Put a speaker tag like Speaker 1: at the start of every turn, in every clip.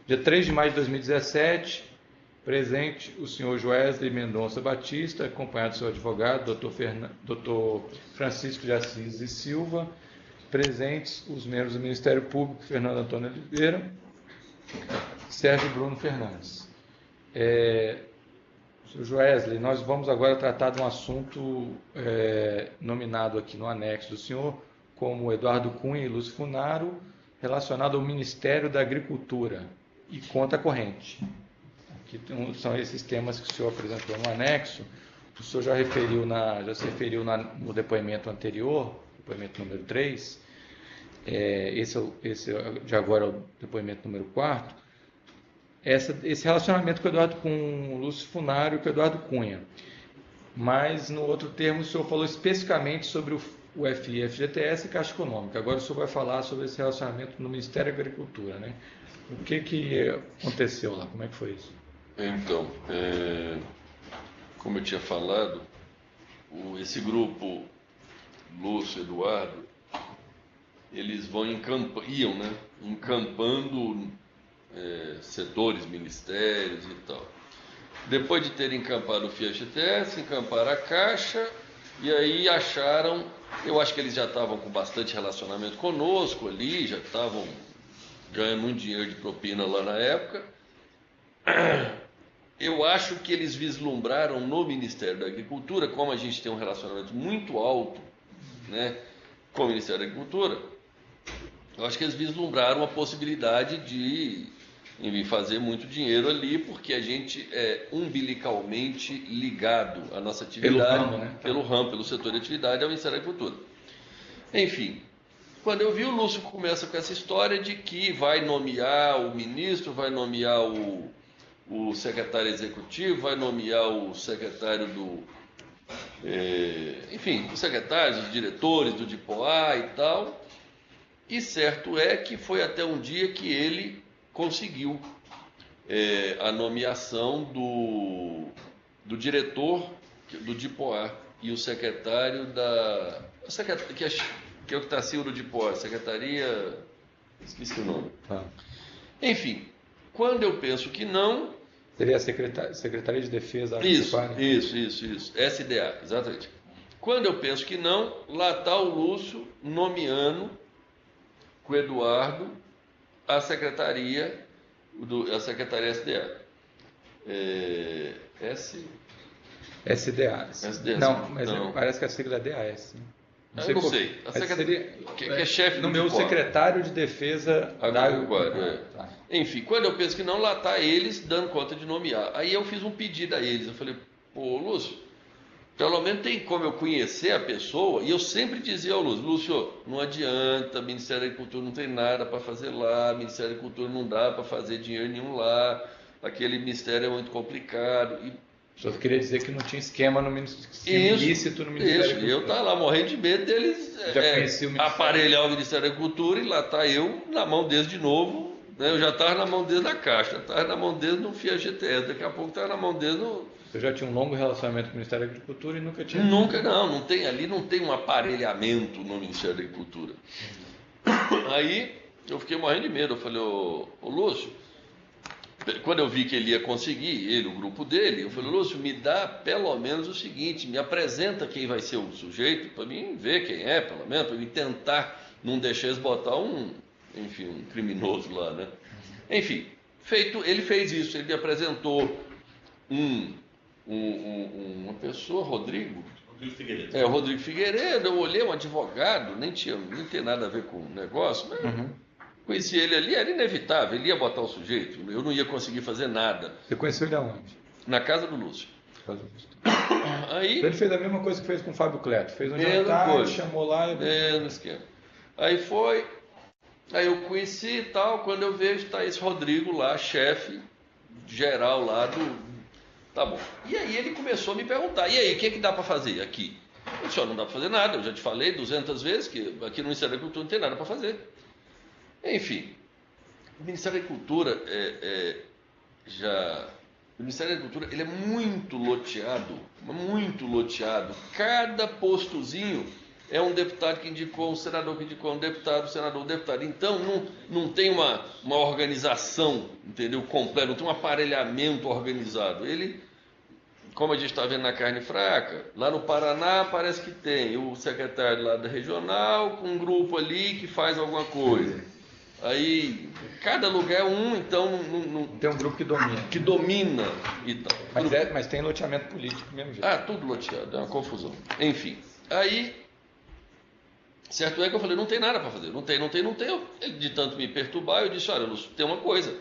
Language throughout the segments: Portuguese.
Speaker 1: Dia 3 de maio de 2017, presente o senhor Joesley Mendonça Batista, acompanhado do seu advogado, Dr. Francisco de Assis e Silva. Presentes os membros do Ministério Público, Fernando Antônio Oliveira, Sérgio Bruno Fernandes. Sr. Joesley, nós vamos agora tratar de um assunto nominado aqui no anexo do senhor como Eduardo Cunha e Lúcio Funaro, relacionado ao Ministério da Agricultura e conta corrente. Aqui são esses temas que o senhor apresentou no anexo. O senhor já se referiu no depoimento anterior, depoimento número 3, esse de agora é o depoimento número 4, esse relacionamento com o Lúcio Funaro e com o Eduardo Cunha. Mas, no outro termo, o senhor falou especificamente sobre o FI, FGTS e Caixa Econômica. Agora o senhor vai falar sobre esse relacionamento no Ministério da Agricultura, né? O que aconteceu lá? Como é que foi isso?
Speaker 2: Então, como eu tinha falado, esse grupo, Lúcio e Eduardo, eles iam, né, encampando setores, ministérios e tal. Depois de terem encampado o FGTS, encamparam a Caixa, e aí acharam, eu acho que eles já estavam com bastante relacionamento conosco ali, já estavam ganhando muito dinheiro de propina lá na época. Eu acho que eles vislumbraram no Ministério da Agricultura, como a gente tem um relacionamento muito alto, né, com o Ministério da Agricultura, eu acho que eles vislumbraram a possibilidade de fazer muito dinheiro ali, porque a gente é umbilicalmente ligado à nossa atividade, pelo ramo, pelo setor de atividade ao Ministério da Agricultura. Enfim, quando eu vi, o Lúcio começa com essa história de que vai nomear o ministro, vai nomear o secretário executivo, vai nomear o secretário os secretários, os diretores do DIPOA e tal. E certo é que foi até um dia que ele conseguiu a nomeação do diretor do DIPOA e o secretário que é o que está acima do DIPOA, Secretaria... Esqueci o nome. Enfim, quando eu penso que não...
Speaker 1: Seria a Secretaria de Defesa...
Speaker 2: Isso, SDA, exatamente. Quando eu penso que não, lá está o Lúcio nomeando com o Eduardo a Secretaria SDA.
Speaker 1: SDA. Não, mas parece que a sigla é DAS.
Speaker 2: Eu não sei. Que é chefe do
Speaker 1: meu secretário de Defesa
Speaker 2: Agropecuária. Enfim, quando eu penso que não, lá está eles dando conta de nomear. Aí eu fiz um pedido a eles. Eu falei, pô, Lúcio, pelo menos tem como eu conhecer a pessoa. E eu sempre dizia ao Lúcio, não adianta, Ministério da Agricultura não tem nada para fazer lá, Ministério da Agricultura não dá para fazer dinheiro nenhum lá, aquele ministério é muito complicado.
Speaker 1: O senhor queria dizer que não tinha esquema ilícito no Ministério da Agricultura.
Speaker 2: Eu estava lá morrendo de medo deles aparelhar o Ministério da Agricultura, e lá está eu na mão deles de novo, né? Eu já estava na mão deles na Caixa, estava na mão deles no FGTS, daqui a pouco estava na mão deles no...
Speaker 1: Você já tinha um longo relacionamento com o Ministério da Agricultura e nunca tinha...
Speaker 2: Não tem um aparelhamento no Ministério da Agricultura. Aí eu fiquei morrendo de medo, eu falei, ô Lúcio, quando eu vi que ele ia conseguir, o grupo dele, eu falei, Lúcio, me dá pelo menos o seguinte, me apresenta quem vai ser o sujeito, para mim ver quem é, pelo menos, para mim tentar não deixar eles botar um criminoso lá, né? Enfim, ele fez isso, ele me apresentou uma pessoa, Rodrigo Figueiredo. O Rodrigo Figueiredo, eu olhei, um advogado, nem tem nada a ver com o negócio, mas... Conheci ele ali, era inevitável, ele ia botar o sujeito, eu não ia conseguir fazer nada.
Speaker 1: Você conheceu ele aonde?
Speaker 2: Na casa do Lúcio. Aí,
Speaker 1: ele fez a mesma coisa que fez com o Fábio Cleto, fez um jantar, chamou lá e...
Speaker 2: no esquema. Aí eu conheci e tal, quando eu vejo, está esse Rodrigo lá, chefe geral lá do... Tá bom. E aí ele começou a me perguntar, e aí, o que dá para fazer aqui? Eu disse, não dá para fazer nada, eu já te falei 200 vezes que aqui no Ministério da Agricultura não tem nada para fazer. Enfim, o Ministério da Agricultura o Ministério da Agricultura, ele é muito loteado. Cada postozinho é um deputado que indicou, um senador que indicou um deputado, um senador, um deputado. Então, não tem uma organização, entendeu, completa, não tem um aparelhamento organizado. Ele, como a gente está vendo na carne fraca, lá no Paraná parece que tem o secretário lá da regional, com um grupo ali que faz alguma coisa. Aí, cada lugar é um, então não
Speaker 1: tem um grupo que domina.
Speaker 2: Que domina e tal.
Speaker 1: Mas tem loteamento político do mesmo jeito.
Speaker 2: Ah, tudo loteado, é uma confusão. Enfim, aí, certo é que eu falei, não tem nada para fazer, não tem. Ele, de tanto me perturbar, eu disse, olha, Lúcio, tem uma coisa,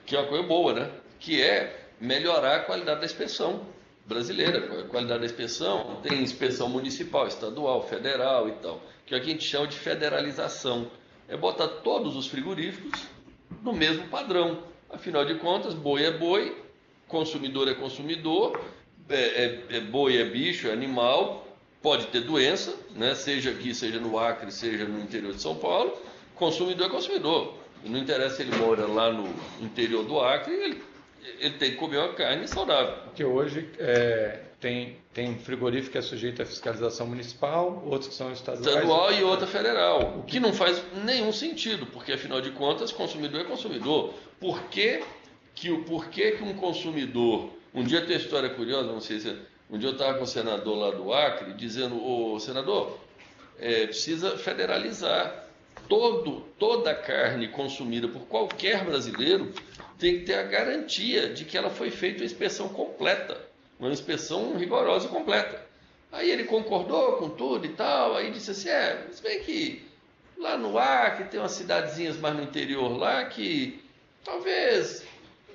Speaker 2: que é uma coisa boa, né? Que é melhorar a qualidade da inspeção brasileira. A qualidade da inspeção, tem inspeção municipal, estadual, federal e tal, que é o que a gente chama de federalização. É botar todos os frigoríficos no mesmo padrão. Afinal de contas, boi é boi, consumidor é consumidor, boi é bicho, é animal, pode ter doença, né? Seja aqui, seja no Acre, seja no interior de São Paulo, consumidor é consumidor. E não interessa se ele mora lá no interior do Acre, ele tem que comer uma carne saudável.
Speaker 1: Porque hoje tem frigorífico que é sujeito à fiscalização municipal, outros que são estaduais.
Speaker 2: Estadual e outra federal. O que não faz nenhum sentido, porque afinal de contas, consumidor é consumidor. Por que um consumidor... Um dia tem uma história curiosa, não sei se... Um dia eu estava com o senador lá do Acre, dizendo, ô senador, precisa federalizar. Toda a carne consumida por qualquer brasileiro tem que ter a garantia de que ela foi feita uma inspeção completa, uma inspeção rigorosa e completa. Aí ele concordou com tudo e tal, aí disse assim, se bem que lá no Acre tem umas cidadezinhas mais no interior lá que talvez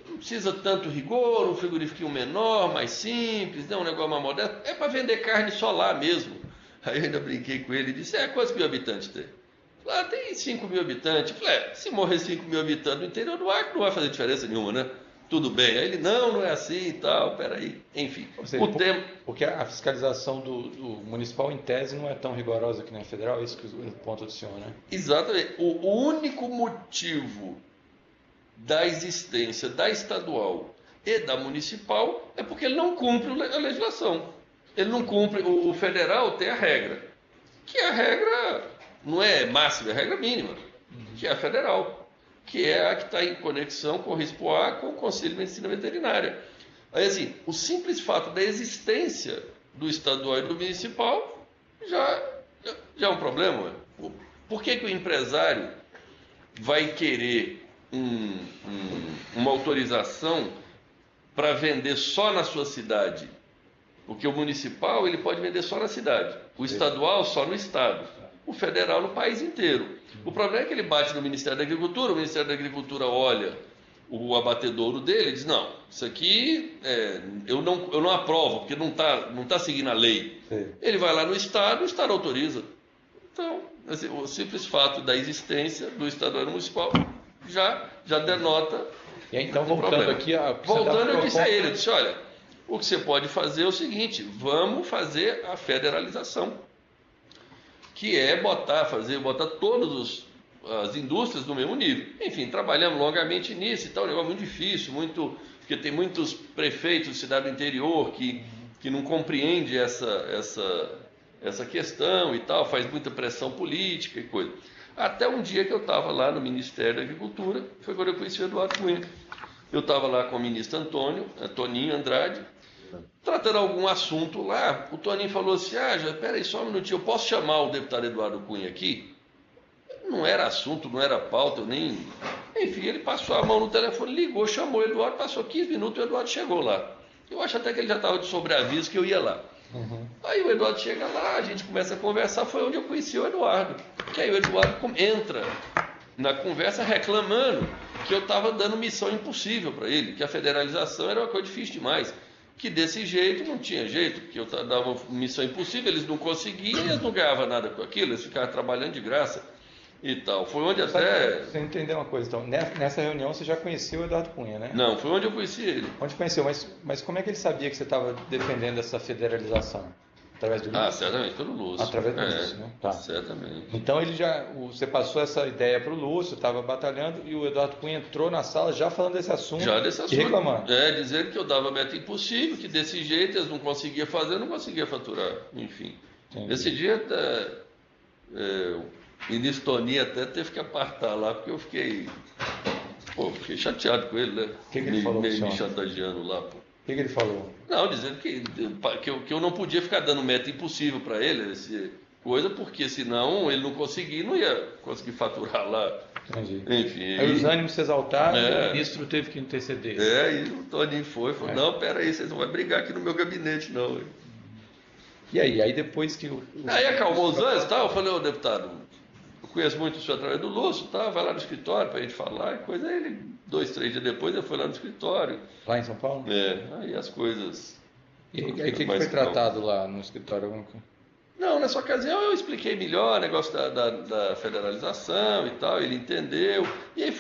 Speaker 2: não precisa tanto rigor, um frigorífico menor, mais simples, um negócio mais moderno, é para vender carne só lá mesmo. Aí eu ainda brinquei com ele e disse, quantos mil habitantes tem? Lá tem 5 mil habitantes. Eu falei, se morrer 5 mil habitantes no interior do Acre, não vai fazer diferença nenhuma, né? Tudo bem. Aí ele, não é assim e tal, peraí. Enfim,
Speaker 1: porque a fiscalização do municipal, em tese, não é tão rigorosa que nem a federal, é isso que o ponto do senhor, né?
Speaker 2: Exatamente. O único motivo da existência da estadual e da municipal é porque ele não cumpre a legislação. Ele não cumpre, o federal tem a regra, que a regra não é máxima, é a regra mínima, que é a federal, que é a que está em conexão com o RISPOA, com o Conselho de Medicina Veterinária. Aí, assim, o simples fato da existência do estadual e do municipal já é um problema. Por que o empresário vai querer uma autorização para vender só na sua cidade? Porque o municipal ele pode vender só na cidade, o estadual só no estado, o federal no país inteiro. O problema é que ele bate no Ministério da Agricultura, o Ministério da Agricultura olha o abatedouro dele e diz, não, isso aqui eu não aprovo, porque não tá seguindo a lei. Sim. Ele vai lá no estado, o estado autoriza. Então, assim, o simples fato da existência do estadual e do municipal já denota.
Speaker 1: E aí, então, voltando aqui
Speaker 2: eu disse a ele, eu disse, olha, o que você pode fazer é o seguinte, vamos fazer a federalização, que é botar todas as indústrias no mesmo nível. Enfim, trabalhamos longamente nisso e tal, um negócio muito difícil, porque tem muitos prefeitos de cidade do interior que não compreendem essa questão e tal, faz muita pressão política e coisa. Até um dia que eu estava lá no Ministério da Agricultura, foi quando eu conheci o Eduardo Cunha. Eu estava lá com o ministro Toninho Andrade, tratando algum assunto lá. O Toninho falou assim, peraí só um minutinho, eu posso chamar o deputado Eduardo Cunha aqui? Não era assunto, não era pauta, eu nem... Enfim, ele passou a mão no telefone, ligou, chamou o Eduardo, passou 15 minutos e o Eduardo chegou lá. Eu acho até que ele já estava de sobreaviso que eu ia lá. Uhum. Aí o Eduardo chega lá, a gente começa a conversar, foi onde eu conheci o Eduardo. Que aí o Eduardo entra na conversa reclamando que eu estava dando missão impossível para ele, que a federalização era uma coisa difícil demais, que desse jeito não tinha jeito, que eu dava missão impossível, eles não conseguiam e eles não ganhavam nada com aquilo, eles ficavam trabalhando de graça e tal. Foi onde até...
Speaker 1: Você entendeu uma coisa, então, nessa reunião você já conheceu o Eduardo Cunha, né?
Speaker 2: Não, foi onde eu conheci ele.
Speaker 1: Onde conheceu, mas como é que ele sabia que você estava defendendo essa federalização? Através do Lúcio?
Speaker 2: Certamente, pelo Lúcio.
Speaker 1: Através do Lúcio, né? Tá.
Speaker 2: Certamente.
Speaker 1: Então você passou essa ideia para o Lúcio, estava batalhando, e o Eduardo Cunha entrou na sala já falando desse assunto.
Speaker 2: Já desse assunto.
Speaker 1: E reclamando.
Speaker 2: Dizendo que eu dava meta impossível, que desse jeito eles não conseguiam fazer, não conseguiam faturar, enfim.
Speaker 1: Entendi.
Speaker 2: Esse dia o ministro Toninho até teve que apartar lá, porque eu fiquei chateado com ele, né?
Speaker 1: Que ele falou pro
Speaker 2: me
Speaker 1: senhor?
Speaker 2: chantageando lá, pô.
Speaker 1: O que ele falou?
Speaker 2: Não, dizendo que eu não podia ficar dando meta impossível para ele, coisa, porque senão ele não conseguia, não ia conseguir faturar lá.
Speaker 1: Entendi.
Speaker 2: Enfim.
Speaker 1: Aí os ânimos se exaltaram e
Speaker 2: É.
Speaker 1: o ministro teve que interceder.
Speaker 2: E o Toninho falou, não, peraí, vocês não vão brigar aqui no meu gabinete, não.
Speaker 1: E aí depois que
Speaker 2: Aí acalmou os ânimos, tá? Eu falei, ô deputado, eu conheço muito o senhor através do Lúcio, tá? Vai lá no escritório pra gente falar, e coisa. Aí ele, 2, 3 dias depois, eu fui lá no escritório.
Speaker 1: Lá em São Paulo?
Speaker 2: Aí as coisas...
Speaker 1: E aí o que foi tratado lá no escritório?
Speaker 2: Não, nessa ocasião eu expliquei melhor o negócio da federalização e tal, ele entendeu. E aí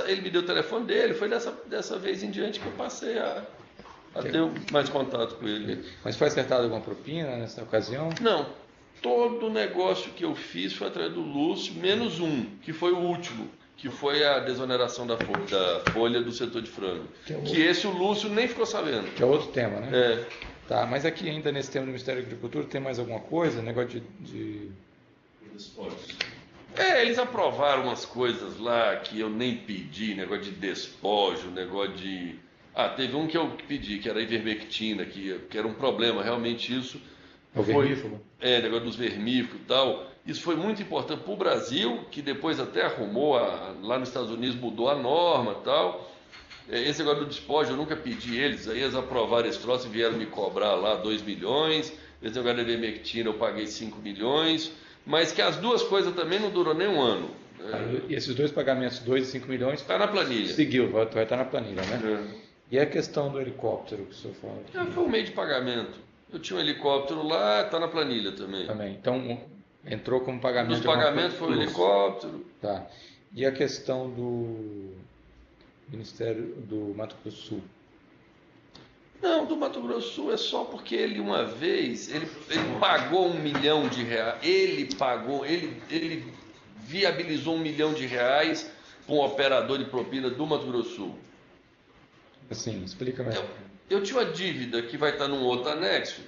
Speaker 2: ele me deu o telefone dele, foi dessa vez em diante que eu passei a ter mais contato com ele.
Speaker 1: Mas foi acertado alguma propina nessa ocasião?
Speaker 2: Não, todo o negócio que eu fiz foi através do Lúcio, menos um, que foi o último, que foi a desoneração da folha do setor de frango. Que esse o Lúcio nem ficou sabendo.
Speaker 1: Que é outro tema, né?
Speaker 2: Tá,
Speaker 1: mas aqui ainda nesse tema do Ministério da Agricultura tem mais alguma coisa? Negócio de...
Speaker 2: Eles aprovaram umas coisas lá que eu nem pedi, negócio de despojo, negócio de... teve um que eu pedi, que era a ivermectina, que era um problema, realmente isso.
Speaker 1: O vermífugo?
Speaker 2: Negócio dos vermífugos e tal. Isso foi muito importante para o Brasil, que depois até arrumou, lá nos Estados Unidos mudou a norma e tal. Esse negócio do despojo eu nunca pedi eles, aí eles aprovaram esse troço e vieram me cobrar lá 2 milhões. Esse negócio da ivermectina eu paguei 5 milhões. Mas que as duas coisas também não durou nem um ano.
Speaker 1: E esses dois pagamentos, 2 e 5 milhões...
Speaker 2: Está na planilha.
Speaker 1: Seguiu, vai estar na planilha, né? E a questão do helicóptero que o senhor fala?
Speaker 2: Foi um meio de pagamento. Eu tinha um helicóptero lá, está na planilha também.
Speaker 1: Então, entrou como pagamento...
Speaker 2: Dos pagamentos foi o helicóptero.
Speaker 1: Tá. E a questão do Ministério do Mato Grosso do Sul?
Speaker 2: Não, do Mato Grosso do Sul é só porque ele uma vez, ele pagou R$1 milhão. Ele viabilizou R$1 milhão para um operador de propina do Mato Grosso do Sul.
Speaker 1: Assim, explica melhor.
Speaker 2: Eu tinha uma dívida que vai estar num outro anexo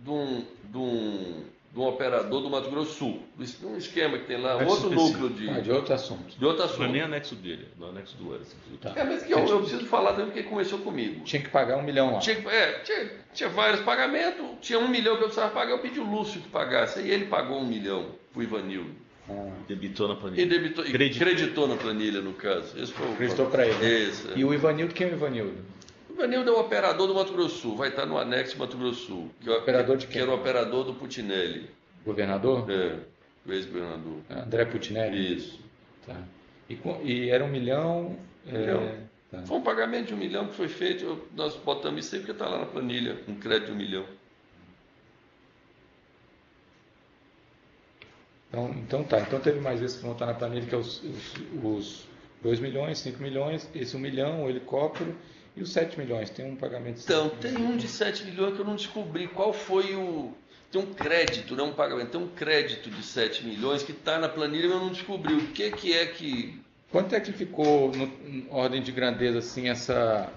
Speaker 2: de um operador do Mato Grosso do Sul. Um esquema que tem lá, outro núcleo
Speaker 1: de outro assunto.
Speaker 2: De outro assunto.
Speaker 3: Não é nem anexo dele, no anexo do Anderson.
Speaker 1: Tá.
Speaker 2: Mas que eu preciso falar também porque começou comigo.
Speaker 1: Tinha que pagar R$1 milhão lá.
Speaker 2: Tinha vários pagamentos, tinha R$1 milhão que eu precisava pagar, eu pedi o Lúcio que pagasse. Aí ele pagou R$1 milhão pro Ivanildo.
Speaker 3: Debitou na planilha.
Speaker 2: E creditou na planilha, no caso. Esse foi
Speaker 1: Acreditou para ele.
Speaker 2: Esse,
Speaker 1: E o Ivanildo, quem é o Ivanildo?
Speaker 2: O Ivanildo é o operador do Mato Grosso do Sul, vai estar no anexo do Mato Grosso do Sul.
Speaker 1: Operador de quem?
Speaker 2: Que era o operador do Putinelli.
Speaker 1: Governador?
Speaker 2: O ex-governador.
Speaker 1: André Putinelli?
Speaker 2: Isso.
Speaker 1: Tá. E era R$1 milhão?
Speaker 2: Tá. Foi um pagamento de R$1 milhão que foi feito, nós botamos isso aí porque está lá na planilha, um crédito de R$1 milhão.
Speaker 1: Então tá. Então teve mais esse que vão estar na planilha, que é os 2 milhões, 5 milhões, esse 1 milhão, o helicóptero e os 7 milhões. Tem um pagamento de 7
Speaker 2: Então, tem um de 7 milhões que eu não descobri qual foi o... Tem um crédito, não um pagamento, tem um crédito de 7 milhões que está na planilha, mas eu não descobri. O que é que...
Speaker 1: Quanto é que ficou, em ordem de grandeza, assim, essa...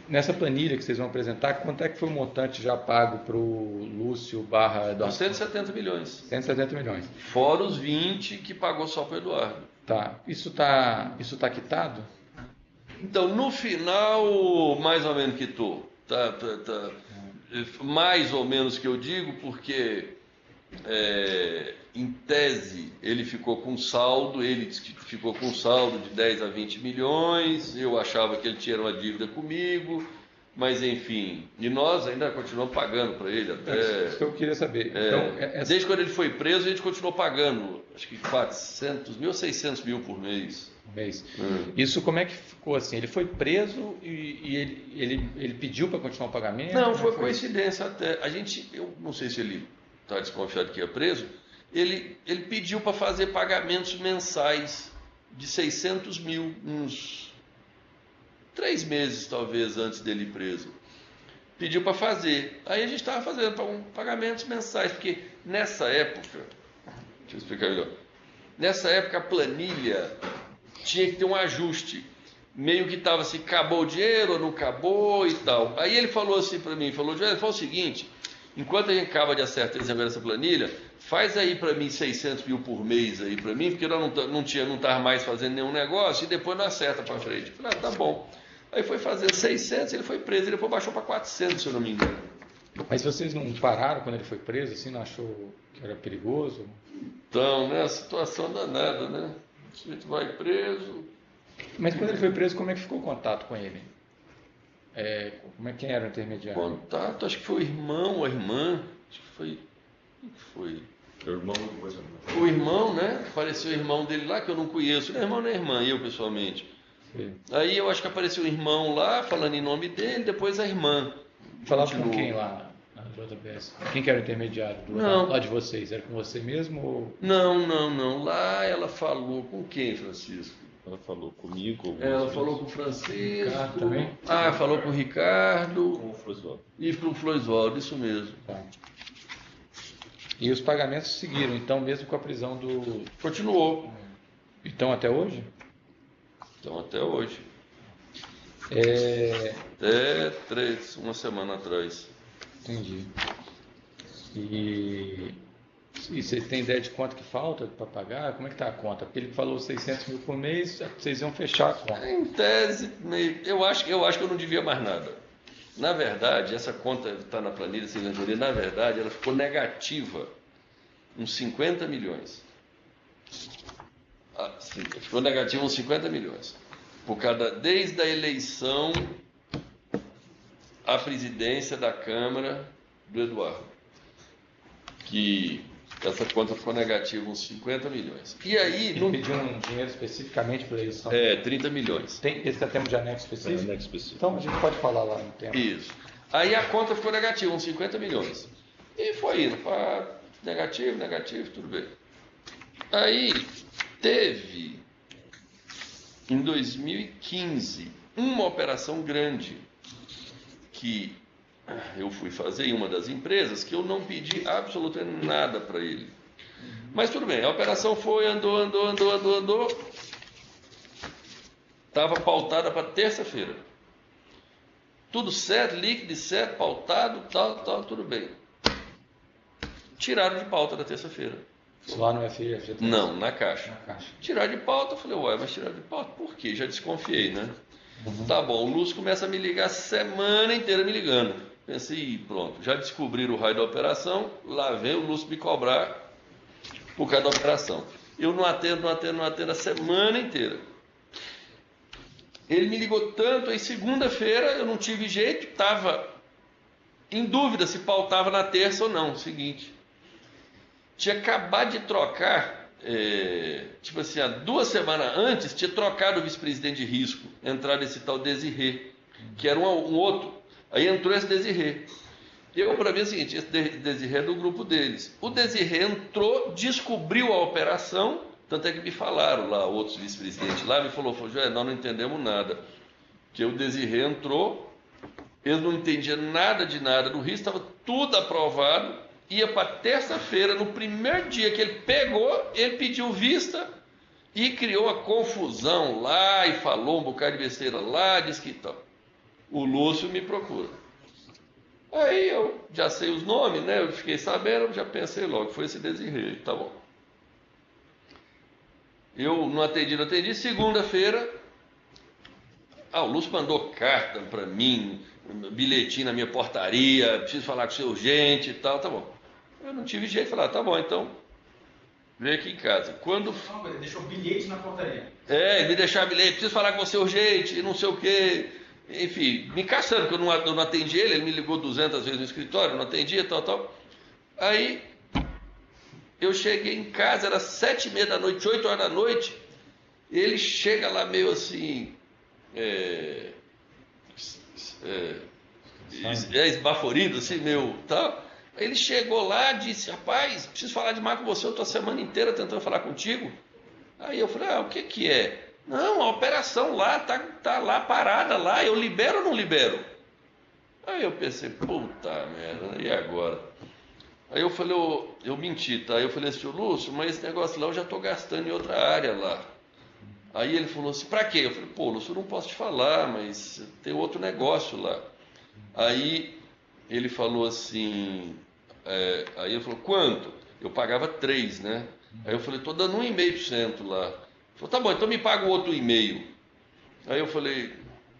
Speaker 1: nessa planilha que vocês vão apresentar, quanto é que foi o montante já pago para o Lúcio / Eduardo?
Speaker 2: 170 milhões.
Speaker 1: 170 milhões.
Speaker 2: Fora os 20 que pagou só para o Eduardo.
Speaker 1: Tá. Isso tá quitado?
Speaker 2: Então, no final, mais ou menos quitou. Tá. Mais ou menos que eu digo, porque em tese ele ficou com saldo, ele disse que ficou com saldo de 10 a 20 milhões, eu achava que ele tinha uma dívida comigo, mas enfim, e nós ainda continuamos pagando para ele até...
Speaker 1: Isso que eu queria saber. Então,
Speaker 2: Desde quando ele foi preso, a gente continuou pagando, acho que 400 mil ou 600 mil por mês.
Speaker 1: Isso como é que ficou assim? Ele foi preso e ele pediu para continuar o pagamento?
Speaker 2: Não, foi coincidência até. Eu não sei se ele está desconfiado que ia preso, ele pediu para fazer pagamentos mensais de 600 mil, uns 3 meses talvez antes dele ir preso. Pediu para fazer. Aí a gente estava fazendo pagamentos mensais, porque nessa época, deixa eu explicar melhor, nessa época a planilha tinha que ter um ajuste. meio que estava assim, acabou o dinheiro ou não acabou e tal. Aí ele falou assim para mim, falou o seguinte, enquanto a gente acaba de acertar essa planilha, faz aí para mim 600 mil por mês aí para mim, porque nós não estava mais fazendo nenhum negócio, e depois não acerta para frente. Eu falei, tá bom. Aí foi fazer 600, ele foi preso, ele depois baixou para 400, se eu não me engano.
Speaker 1: Mas vocês não pararam quando ele foi preso, assim, não achou que era perigoso?
Speaker 2: Então, né, a situação danada, né? A gente vai preso.
Speaker 1: Mas quando ele foi preso, como é que ficou o contato com ele? Quem era o intermediário?
Speaker 2: Contato, acho que foi o irmão ou a irmã. Acho que foi. Quem que foi?
Speaker 3: O irmão
Speaker 2: O irmão, né? Apareceu o irmão dele lá, que eu não conheço. Não é irmão nem irmã, eu pessoalmente.
Speaker 1: Sim.
Speaker 2: Aí eu acho que apareceu o irmão lá, falando em nome dele, depois a irmã.
Speaker 1: Falava com quem lá na JBS? Quem que era o intermediário? Lá de vocês? Era com você mesmo? Ou...
Speaker 2: Não. Lá ela falou com quem, Francisco?
Speaker 3: Ela falou comigo.
Speaker 2: Ela falou com o Francisco.
Speaker 1: Ricardo também?
Speaker 2: Falou com o Ricardo.
Speaker 3: Com o Floresvaldo.
Speaker 2: E com o Floresvaldo, isso mesmo.
Speaker 1: Tá. E os pagamentos seguiram, então, mesmo com a prisão do...
Speaker 2: Continuou.
Speaker 1: Então, até hoje?
Speaker 2: Então, até hoje. Até uma semana atrás.
Speaker 1: Entendi. E você tem ideia de quanto que falta para pagar? Como é que está a conta? Porque ele falou 600 mil por mês, vocês iam fechar a conta.
Speaker 2: Em tese, eu acho que eu não devia mais nada. Na verdade, essa conta está na planilha de auditoria, na verdade, ela ficou negativa, uns 50 milhões. Sim, ficou negativa uns 50 milhões. Desde a eleição à presidência da Câmara do Eduardo, que essa conta ficou negativa uns 50 milhões. E aí...
Speaker 1: Ele pediu um dinheiro especificamente para eles?
Speaker 2: 30 milhões.
Speaker 1: Esse é termo de anexo específico?
Speaker 3: Anexo específico.
Speaker 1: Então a gente pode falar lá no tempo.
Speaker 2: Isso. Aí a conta ficou negativa, uns 50 milhões. E foi indo, negativo, tudo bem. Aí teve, em 2015, uma operação grande que eu fui fazer em uma das empresas, que eu não pedi absolutamente nada para ele. Mas tudo bem, a operação foi, andou. Estava pautada para terça-feira. Tudo certo, líquido certo, pautado, tal, tudo bem. Tiraram de pauta da terça-feira.
Speaker 1: Lá no FGTS?
Speaker 2: Não, na Caixa.
Speaker 1: Na Caixa.
Speaker 2: Tiraram de pauta, eu falei, mas tiraram de pauta? Por quê? Já desconfiei, né? Tá bom, o Lúcio começa a me ligar a semana inteira me ligando. Pensei, pronto, já descobriram o raio da operação, lá vem o Lúcio me cobrar por causa da operação. Eu não atendo a semana inteira. Ele me ligou tanto, aí segunda-feira eu não tive jeito, estava em dúvida se pautava na terça ou não. Seguinte, tinha acabado de trocar, tipo assim, há 2 semanas antes, tinha trocado o vice-presidente de risco, entrado esse tal Desirê, que era um outro, aí entrou esse Desirê. Eu, para mim, é o seguinte, esse Desirê é do grupo deles. O Desirê entrou, descobriu a operação, tanto é que me falaram lá, outros vice-presidentes lá, me falou, Joé, nós não entendemos nada. Que o Desirê entrou, eles não entendiam nada de nada do risco, estava tudo aprovado, ia para terça-feira, no primeiro dia que ele pegou, ele pediu vista e criou uma confusão lá e falou um bocado de besteira lá, disse que tal. O Lúcio me procura. Aí eu já sei os nomes, né? Eu fiquei sabendo, já pensei logo, foi esse Desirê, tá bom. Eu não atendi. Segunda-feira, o Lúcio mandou carta para mim, bilhetinho na minha portaria, preciso falar com você urgente e tal, tá bom. Eu não tive jeito de falar, tá bom, então, vem aqui em casa.
Speaker 4: Ele deixou bilhete na portaria.
Speaker 2: Ele me deixou bilhete, preciso falar com você urgente, e não sei o quê. Enfim, me caçando, porque eu não atendi ele me ligou 200 vezes no escritório, não atendia, tal. Aí... eu cheguei em casa, era 7h30 da noite, 8 horas da noite, ele chega lá meio assim, esbaforido, assim, meio tal. Ele chegou lá e disse, rapaz, preciso falar demais com você, eu estou a semana inteira tentando falar contigo. Aí eu falei, o que é? Não, a operação lá, tá lá parada lá, eu libero ou não libero? Aí eu pensei, puta merda, e agora? Aí eu falei, eu menti, tá? Aí eu falei assim, Lúcio, mas esse negócio lá eu já estou gastando em outra área lá. Aí ele falou assim, para quê? Eu falei, pô, Lúcio, eu não posso te falar, mas tem outro negócio lá. Aí ele falou assim, aí ele falou, quanto? Eu pagava 3, né? Aí eu falei, tô dando 1,5% lá. Ele falou, tá bom, então me paga o outro 1,5%. Aí eu falei,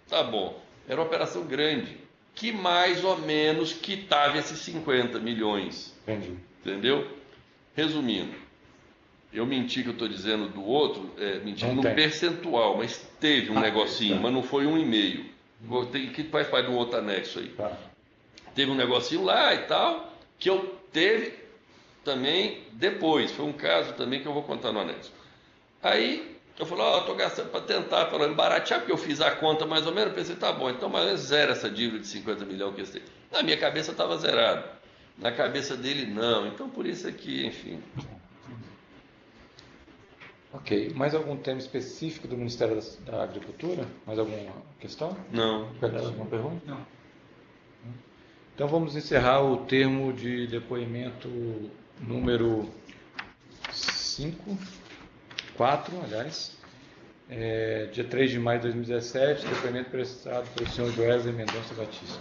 Speaker 2: tá bom. Era uma operação grande, que mais ou menos quitava esses 50 milhões.
Speaker 1: Entendi.
Speaker 2: Entendeu? Resumindo, eu menti que eu estou dizendo do outro, menti no percentual, mas teve um negocinho,
Speaker 1: tá.
Speaker 2: mas não foi 1,5%. Que faz parte do outro anexo aí.
Speaker 1: Tá.
Speaker 2: Teve um negocinho lá e tal, que eu teve também depois. Foi um caso também que eu vou contar no anexo. Aí eu falei, estou gastando para tentar, pelo menos baratear, porque eu fiz a conta mais ou menos, pensei, tá bom, então mais ou menos zero essa dívida de 50 milhões que eles têm. Na minha cabeça estava zerado. Na cabeça dele não. Então por isso é que, enfim.
Speaker 1: Ok. Mais algum tema específico do Ministério da Agricultura? Mais alguma questão?
Speaker 2: Não.
Speaker 1: Alguma pergunta?
Speaker 4: Não.
Speaker 1: Então vamos encerrar o termo de depoimento número 4, aliás. Dia 3 de maio de 2017, depoimento prestado pelo senhor Joesley Mendonça Batista.